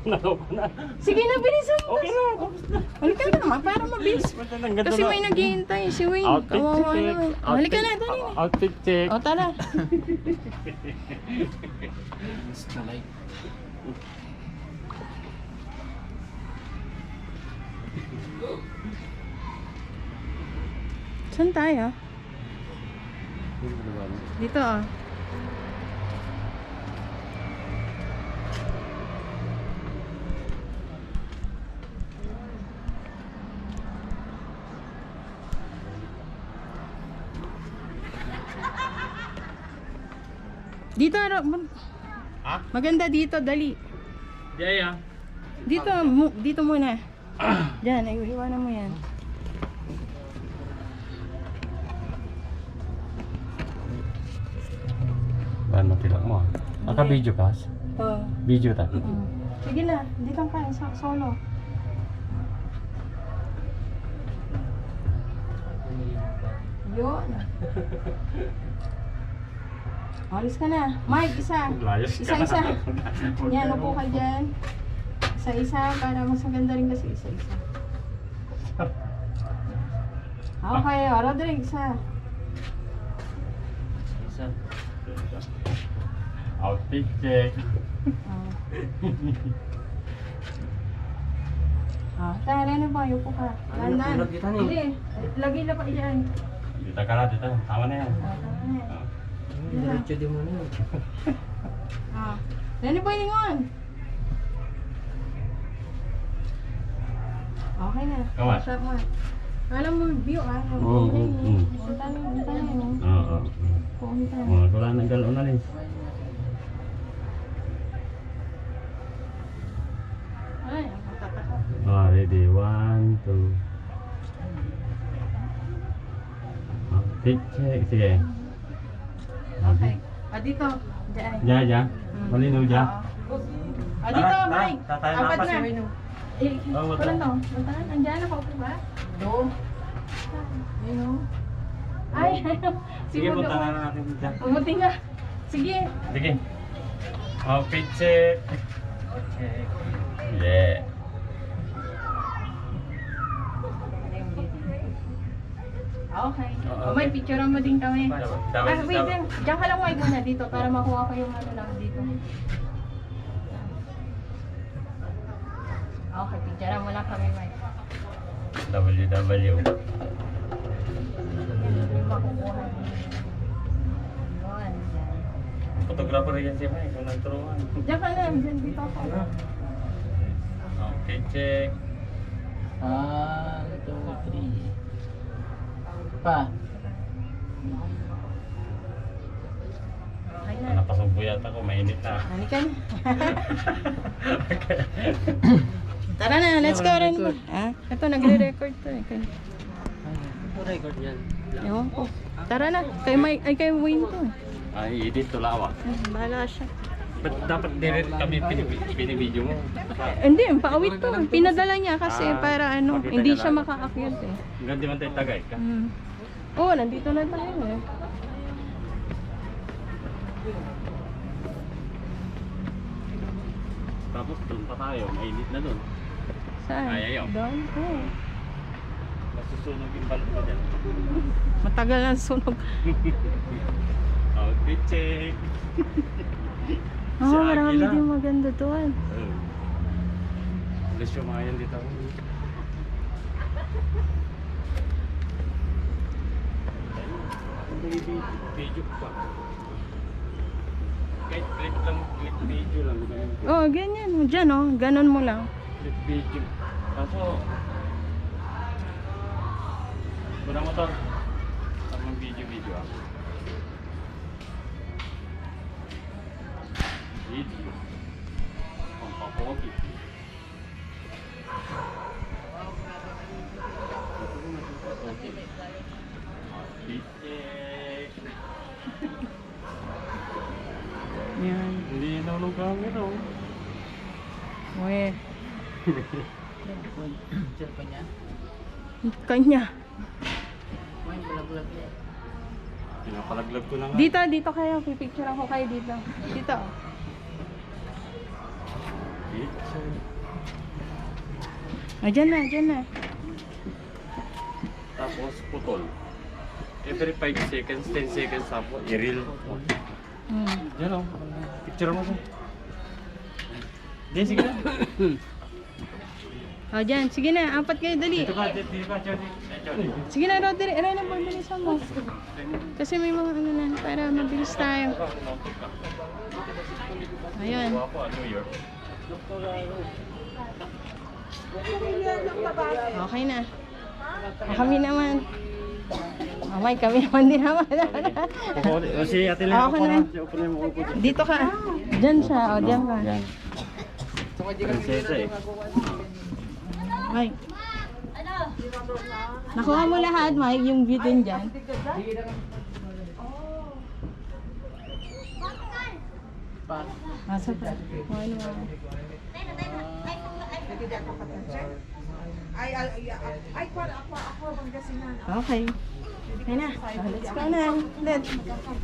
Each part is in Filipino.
Naloko na. Sige na, bilisan mo. Okay na. Tapos na. Halika na naman, para mabilis. Kasi may naghihintay, si Wayne. Outfit Kawawa check. naman. Halika na, dali na. Outfit check. O, tara. Saan tayo? Dito ah. Dito, Ha? maganda dito, dali. Yaya. Dito, dito muna. Diyan, iwanan mo yan. Paano tilak mo? Naka-video ka? Oh. Video ta. Sige na, dito ka, solo. Yun. Alis ka na. Mike, isa. Layas ka. Isa-isa. Yan, upo ka dyan. Isa-isa, para mas maganda rin kasi isa-isa. Okay, Rodrigue, isa. Outfit check. Tara na ba? Upo ka. Landan. Hindi, lagi na pa dyan. Dito ka na, dito. Tama na yan. Tama na yan. Diretso din mo na. Lani po lingon. Okay na. Come on. Stop mo. Alam mo view ah. Oo. Punta na yun. Oo. Punta. Wala nang galaw na rin. Ay, ang patataka. Ready. 1, 2. Outfit check. Sige. Okay. Dito. Diyan. Diyan, diyan. Malinaw diyan. Dito, Tara, Mike. tara, Apat tayo na. na. Wala to. Puntahan. Andiyan, nakaupo ba? Doon. Ayun o. Ay, Sige, punta na natin diyan. Umuti nga. Sige. Sige. Outfit check. Check. Yeah. Okay. May picturean mo din kami. Wait lang. Diyan ka lang Mike muna dito para makuha ko yung ano lang dito. Okay, picturean mo lang kami Mike. WW. Yung makukuha dito. Yun, dyan. Photographer yan siya, Mike. Kung nagturuan. Diyan ka lang. Diyan dito ako. Okay, check. 1, 2, 3. Pa. Okay na. Napasubo yata ko, mainit na. Halika na. Tara na, let's go rin. Ito, nagre-record to eh. Ano record yan? Ewan ko. Tara na, kay Mike, ay kay Wayne to eh. Ay, edit to lawa. Bahala siya. Ba't dapat direct kami pinibidyo mo? Hindi, paawit to. Pinadala niya kasi para ano, pakita hindi niya siya lang. makaakyat eh. Ganda man tayo tagay ka. Oo, nandito na tayo eh. Tapos doon pa tayo, mainit na doon. Saan? Ay, ayaw. Doon? Oo. Masusunog yung balon ko dyan. Matagal ang sunog. Outfit check. Marami din maganda doon. Alis yung mga yan dito. Video pa. Kahit clip lang, clip video lang. Ganun. Oo, ganyan. Diyan oh, ganon mo lang. Clip video. Kaso, wala motor. Tamang video ako. Video. Ang papogi. Yan. Hindi na ng camera oh. Uwe. Cellphone niya? Kanya. May bulag-bulag niya. Pinapalaglag ko na nga. Dito kayo. Pipicture ako kayo dito. Dito. Video. Ah, dyan na. Tapos putol. Every 5 seconds, 10 seconds tapos i-reel. Yan o. Picture mo siya. Di, sige na. Oh, dyan. Sige na, apat kayo, dali. Dito ka, Jody. Sige na, Rodri. Aray na, bilisan mo. Kasi may mga ano na, para mabilis tayo. Ayun. Ako, New York. Okay na. Kami naman. Mamay, kami naman din naman. O si Ate Lea, Ako na. upo na mo upo dyan. Dito ka. Diyan siya. O, diyan ka. Yan. Prinsesa eh. Mike. Nakuha mo lahat, Mike, yung view din dyan. Pa. Asa pa? Ano mo? Okay. Okay na. Let's go na. Let's.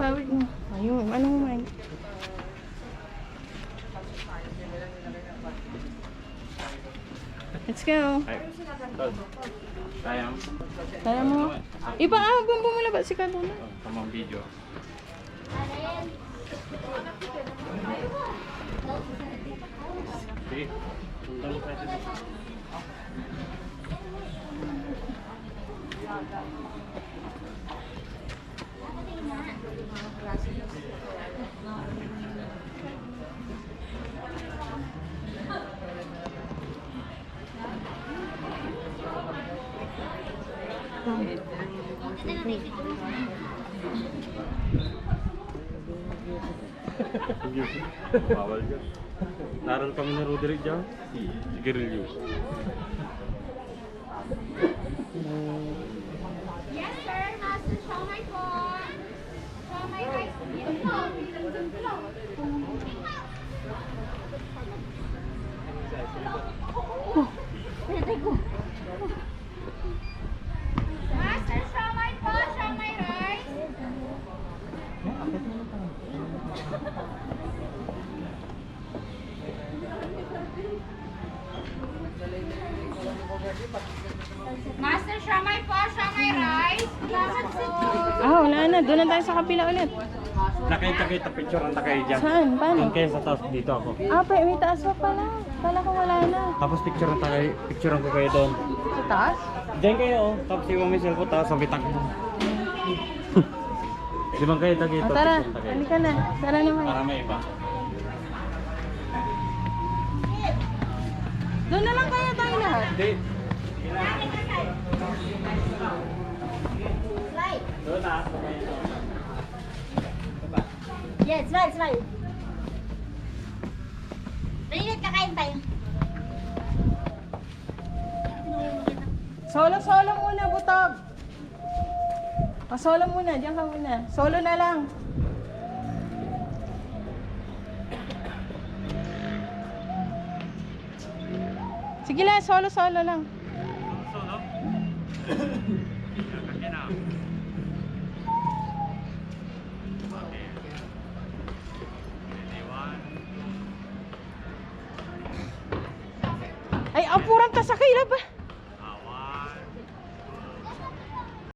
Forward mo. Ayun. Ano mo, Mike? Let's go. Ay, tol. Kaya mo. Kaya mo. Ipaabang mo muna ba si Kanuna? Tamang video. Sige. Punta mo tayo dito. Bawal dyan. Naroon kami na Roderick dyan. Si Guerrillo. Yes, sir. Master, show my phone. Show my rice. Master, show my phone. Show my rice. Master, show my phone. Show my rice. Ah, wala na. Doon na tayo sa kapila ulit. Nakita picture ang kayo dyan. Saan? Paano? Doon kayo sa taas, dito ako. Ah, may taas pa pala. Kala ko wala na. Tapos picture ko kayo doon. Sa taas? Diyan kayo oh. Tapos iwan mo yung cellphone, tapos ang bitak mo. Di ba kayo dito? Ah, tara. Halika na. Tara naman. Para may iba. Doon na lang kaya tayo lahat. Hindi. Doon na. Yes, slide. Mainit, kakain tayo. Solo muna, Butog. Solo muna. Diyan ka muna. Solo na lang. Sige lang, solo lang. Solo? Ay, apuran ka sa kila ba?